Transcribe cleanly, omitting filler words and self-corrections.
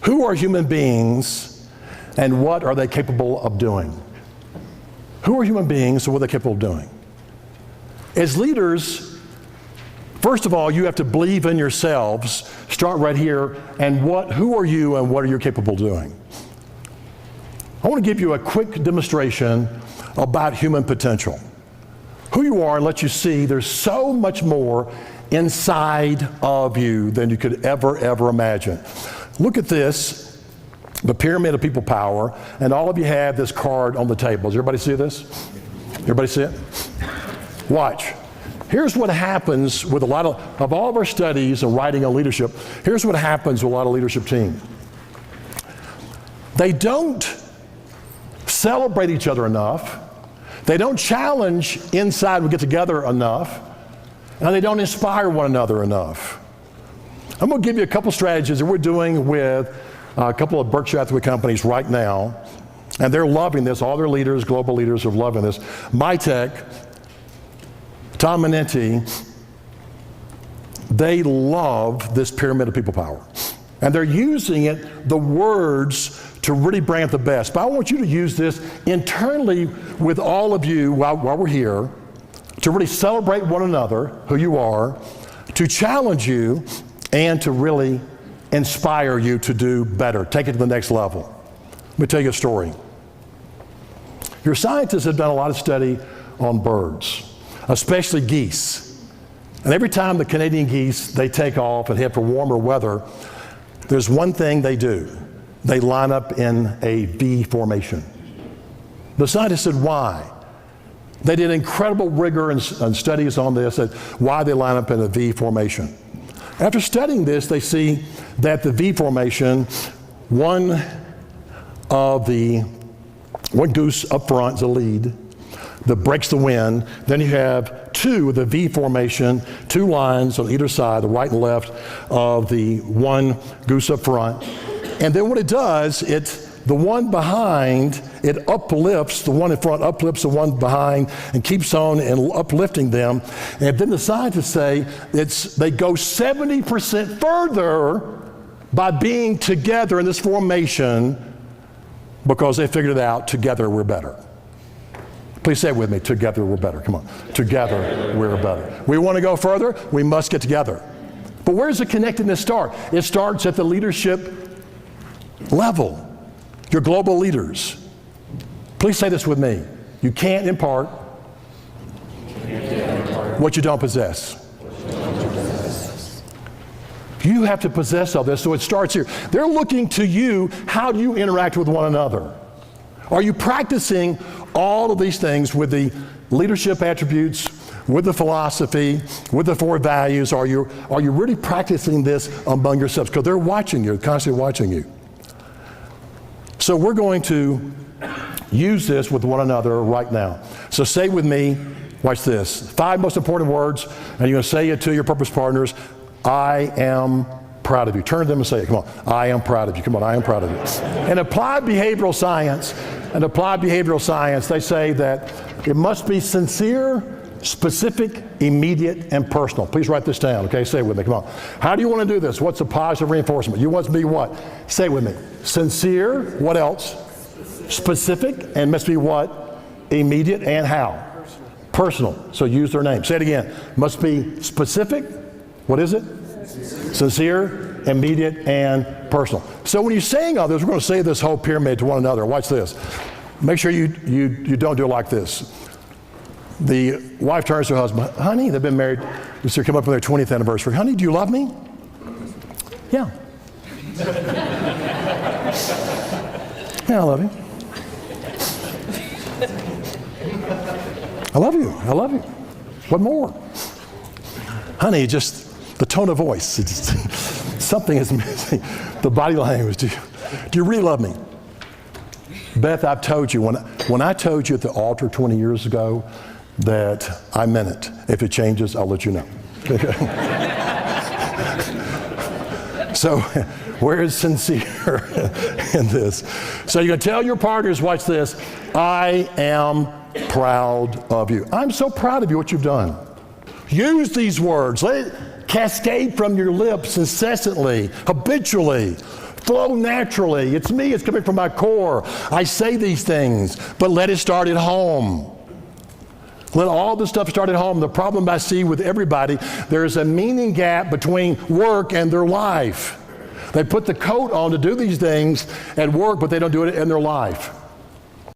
Who are human beings and what are they capable of doing? Who are human beings and what are they capable of doing? As leaders, first of all, you have to believe in yourselves. Start right here. And who are you and what are you capable of doing? I want to give you a quick demonstration about human potential. Who you are and let you see there's so much more inside of you than you could ever imagine. Look at this, the pyramid of people power, and all of you have this card on the table. Does everybody see this? Everybody see it? Watch. Here's what happens with a lot of all of our studies and writing on leadership. Here's what happens with a lot of leadership teams. They don't celebrate each other enough. They don't challenge inside we get together enough. And they don't inspire one another enough. I'm going to give you a couple strategies that we're doing with a couple of Berkshire Hathaway companies right now. And they're loving this. All their leaders, global leaders, are loving this. MyTech, Tom Menenti, they love this pyramid of people power. And they're using it, the words, to really bring out the best. But I want you to use this internally with all of you while we're here to really celebrate one another, who you are, to challenge you, and to really inspire you to do better. Take it to the next level. Let me tell you a story. Your scientists have done a lot of study on birds, especially geese. And every time the Canadian geese, they take off and head for warmer weather, there's one thing they do. They line up in a V formation. The scientists said, why? They did incredible rigor and studies on this, why they line up in a V formation. After studying this, they see that the V formation, one goose up front is a lead that breaks the wind. Then you have two of the V formation, two lines on either side, the right and left of the one goose up front. And then what it does, the one behind, it uplifts, the one in front uplifts the one behind and keeps on and uplifting them. And then the scientists say they go 70% further by being together in this formation because they figured it out, together we're better. Please say it with me, together we're better. Come on, together we're better. We want to go further, we must get together. But where does the connectedness start? It starts at the leadership level. Your global leaders. Please say this with me. You can't impart what you don't possess. You have to possess all this, so it starts here. They're looking to you. How do you interact with one another? Are you practicing all of these things with the leadership attributes, with the philosophy, with the four values? Are you really practicing this among yourselves? Because they're watching you, constantly watching you. So we're going to use this with one another right now. So say with me, watch this. 5 most important words, and you're going to say it to your purpose partners. I am proud of you. Turn to them and say it. Come on. I am proud of you. Come on. I am proud of you. In applied behavioral science, they say that it must be sincere, specific, immediate, and personal. Please write this down, okay? Say it with me. Come on. How do you want to do this? What's the positive reinforcement? You want to be what? Say it with me. Sincere. What else? Specific. And must be what? Immediate. And how? Personal. So use their name. Say it again. Must be specific. What is it? Sincere, immediate, and personal. So when you're saying all this, we're going to say this whole pyramid to one another. Watch this. Make sure you don't do it like this. The wife turns to her husband, honey, they've been married this year, come up with their 20th anniversary. Honey, do you love me? Yeah. Yeah, I love you. I love you. I love you. What more? Honey, just the tone of voice. Something is missing. The body language. Do you really love me? Beth, I've told you, when I told you at the altar 20 years ago that I meant it. If it changes, I'll let you know. So, where is sincere in this? So you're going to tell your partners, watch this, I am proud of you. I'm so proud of you, what you've done. Use these words. Let it cascade from your lips incessantly, habitually. flow naturally. It's me. It's coming from my core. I say these things, but let it start at home. Let all this stuff start at home. The problem I see with everybody, there's a meaning gap between work and their life. They put the coat on to do these things at work, but they don't do it in their life.